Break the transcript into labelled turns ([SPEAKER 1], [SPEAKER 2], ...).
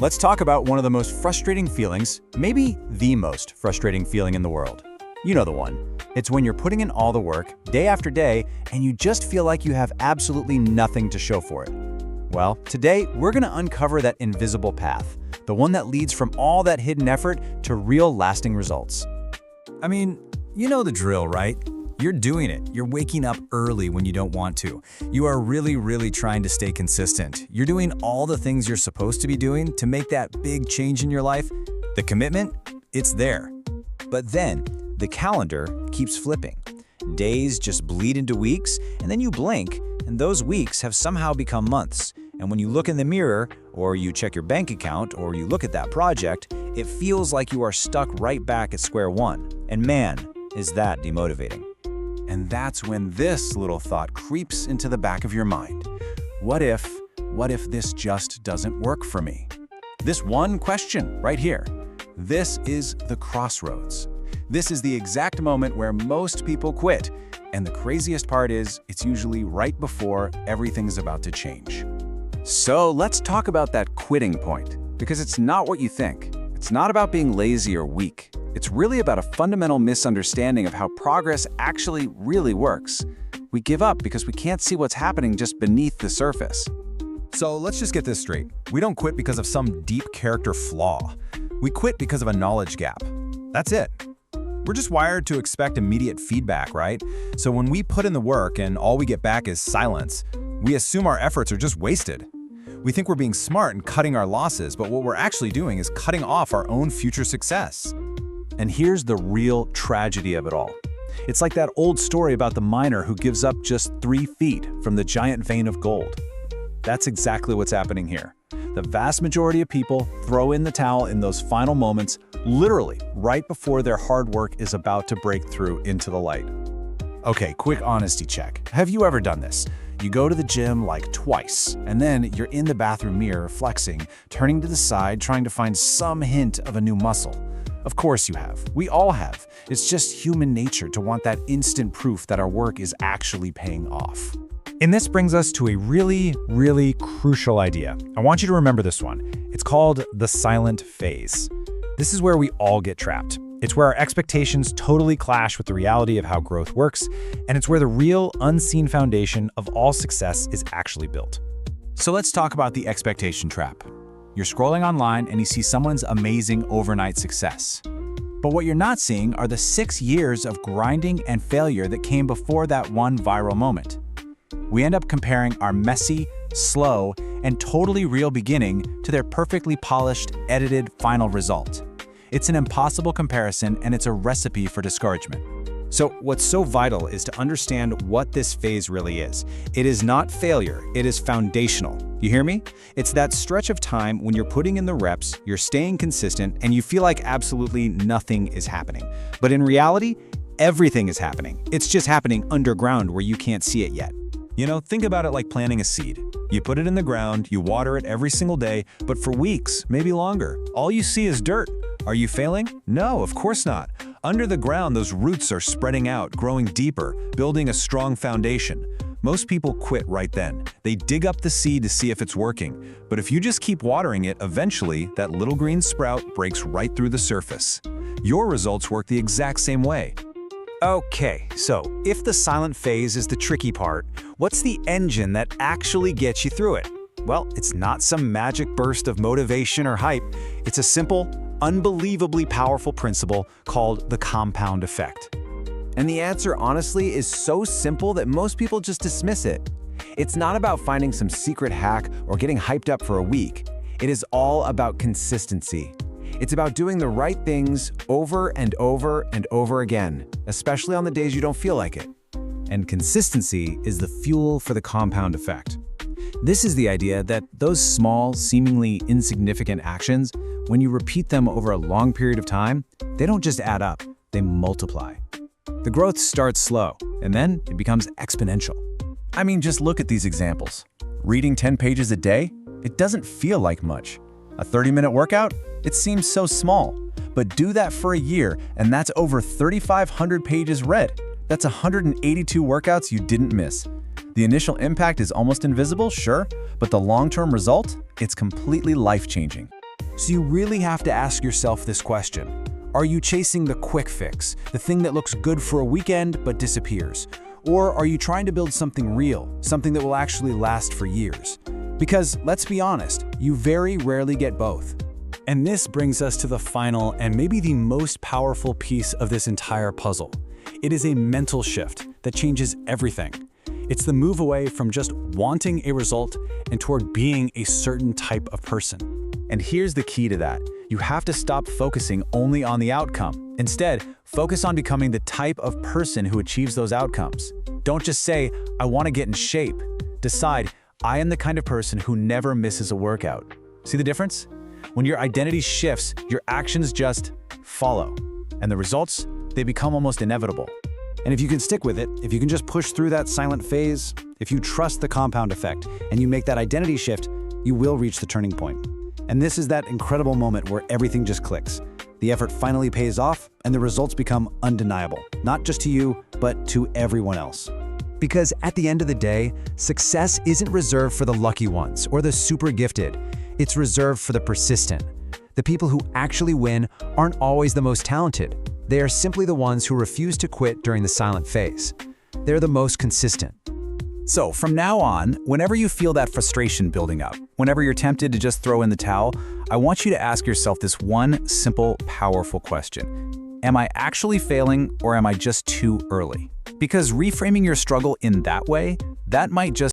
[SPEAKER 1] Let's talk about one of the most frustrating feelings, maybe the most frustrating feeling in the world. You know the one. It's when you're putting in all the work, day after day, and you just feel like you have absolutely nothing to show for it. Well, today we're going to uncover that invisible path, the one that leads from all that hidden effort to real lasting results.
[SPEAKER 2] I mean, you know the drill, right? You're doing it. You're waking up early when you don't want to. You are really trying to stay consistent. You're doing all the things you're supposed to be doing to make that big change in your life. The commitment, it's there. But then, the calendar keeps flipping. Days just bleed into weeks, and then you blink, and those weeks have somehow become months. And when you look in the mirror, or you check your bank account, or you look at that project, it feels like you are stuck right back at square one. And man, is that demotivating.
[SPEAKER 1] And that's when this little thought creeps into the back of your mind. What if this just doesn't work for me? This one question right here. This is the crossroads. This is the exact moment where most people quit. And the craziest part is, it's usually right before everything's about to change. So let's talk about that quitting point, because it's not what you think. It's not about being lazy or weak. It's really about a fundamental misunderstanding of how progress actually really works. We give up because we can't see what's happening just beneath the surface.
[SPEAKER 2] So let's just get this straight. We don't quit because of some deep character flaw. We quit because of a knowledge gap. That's it. We're just wired to expect immediate feedback, right? So when we put in the work and all we get back is silence, we assume our efforts are just wasted. We think we're being smart and cutting our losses, but what we're actually doing is cutting off our own future success.
[SPEAKER 1] And here's the real tragedy of it all. It's like that old story about the miner who gives up just 3 feet from the giant vein of gold. That's exactly what's happening here. The vast majority of people throw in the towel in those final moments, literally right before their hard work is about to break through into the light. Okay, quick honesty check. Have you ever done this? You go to the gym like twice, and then you're in the bathroom mirror flexing, turning to the side, trying to find some hint of a new muscle. Of course you have. We all have. It's just human nature to want that instant proof that our work is actually paying off.
[SPEAKER 2] And this brings us to a really crucial idea. I want you to remember this one. It's called the silent phase. This is where we all get trapped. It's where our expectations totally clash with the reality of how growth works, and it's where the real, unseen foundation of all success is actually built.
[SPEAKER 1] So let's talk about the expectation trap. You're scrolling online and you see someone's amazing overnight success. But what you're not seeing are the 6 years of grinding and failure that came before that one viral moment. We end up comparing our messy, slow, and totally real beginning to their perfectly polished, edited final result. It's an impossible comparison, and it's a recipe for discouragement. So what's so vital is to understand what this phase really is. It is not failure, it is foundational. You hear me? It's that stretch of time when you're putting in the reps, you're staying consistent, and you feel like absolutely nothing is happening. But in reality, everything is happening. It's just happening underground where you can't see it yet.
[SPEAKER 2] You know, think about it like planting a seed. You put it in the ground, you water it every single day, but for weeks, maybe longer, all you see is dirt. Are you failing? No, of course not. Under the ground, those roots are spreading out, growing deeper, building a strong foundation. Most people quit right then. They dig up the seed to see if it's working. But if you just keep watering it, eventually, that little green sprout breaks right through the surface. Your results work the exact same way.
[SPEAKER 1] Okay, so if the silent phase is the tricky part, what's the engine that actually gets you through it? Well, it's not some magic burst of motivation or hype. It's a simple, unbelievably powerful principle called the compound effect. And the answer, honestly, is so simple that most people just dismiss it. It's not about finding some secret hack or getting hyped up for a week. It is all about consistency. It's about doing the right things over and over and over again, especially on the days you don't feel like it. And consistency is the fuel for the compound effect. This is the idea that those small, seemingly insignificant actions, when you repeat them over a long period of time, they don't just add up, they multiply. The growth starts slow, and then it becomes exponential. I mean, just look at these examples. Reading 10 pages a day? It doesn't feel like much. A 30-minute workout? It seems so small. But do that for a year, and that's over 3,500 pages read. That's 182 workouts you didn't miss. The initial impact is almost invisible, sure, but the long-term result? It's completely life-changing. So you really have to ask yourself this question. Are you chasing the quick fix, the thing that looks good for a weekend but disappears? Or are you trying to build something real, something that will actually last for years? Because let's be honest, you very rarely get both. And this brings us to the final and maybe the most powerful piece of this entire puzzle. It is a mental shift that changes everything. It's the move away from just wanting a result and toward being a certain type of person. And here's the key to that. You have to stop focusing only on the outcome. Instead, focus on becoming the type of person who achieves those outcomes. Don't just say, I want to get in shape. Decide, I am the kind of person who never misses a workout. See the difference? When your identity shifts, your actions just follow. And the results, they become almost inevitable. And if you can stick with it, if you can just push through that silent phase, if you trust the compound effect and you make that identity shift, you will reach the turning point. And this is that incredible moment where everything just clicks. The effort finally pays off and the results become undeniable, not just to you, but to everyone else. Because at the end of the day, success isn't reserved for the lucky ones or the super gifted. It's reserved for the persistent. The people who actually win aren't always the most talented. They are simply the ones who refuse to quit during the silent phase. They're the most consistent. So from now on, whenever you feel that frustration building up, whenever you're tempted to just throw in the towel, I want you to ask yourself this one simple, powerful question. Am I actually failing or am I just too early? Because reframing your struggle in that way, that might just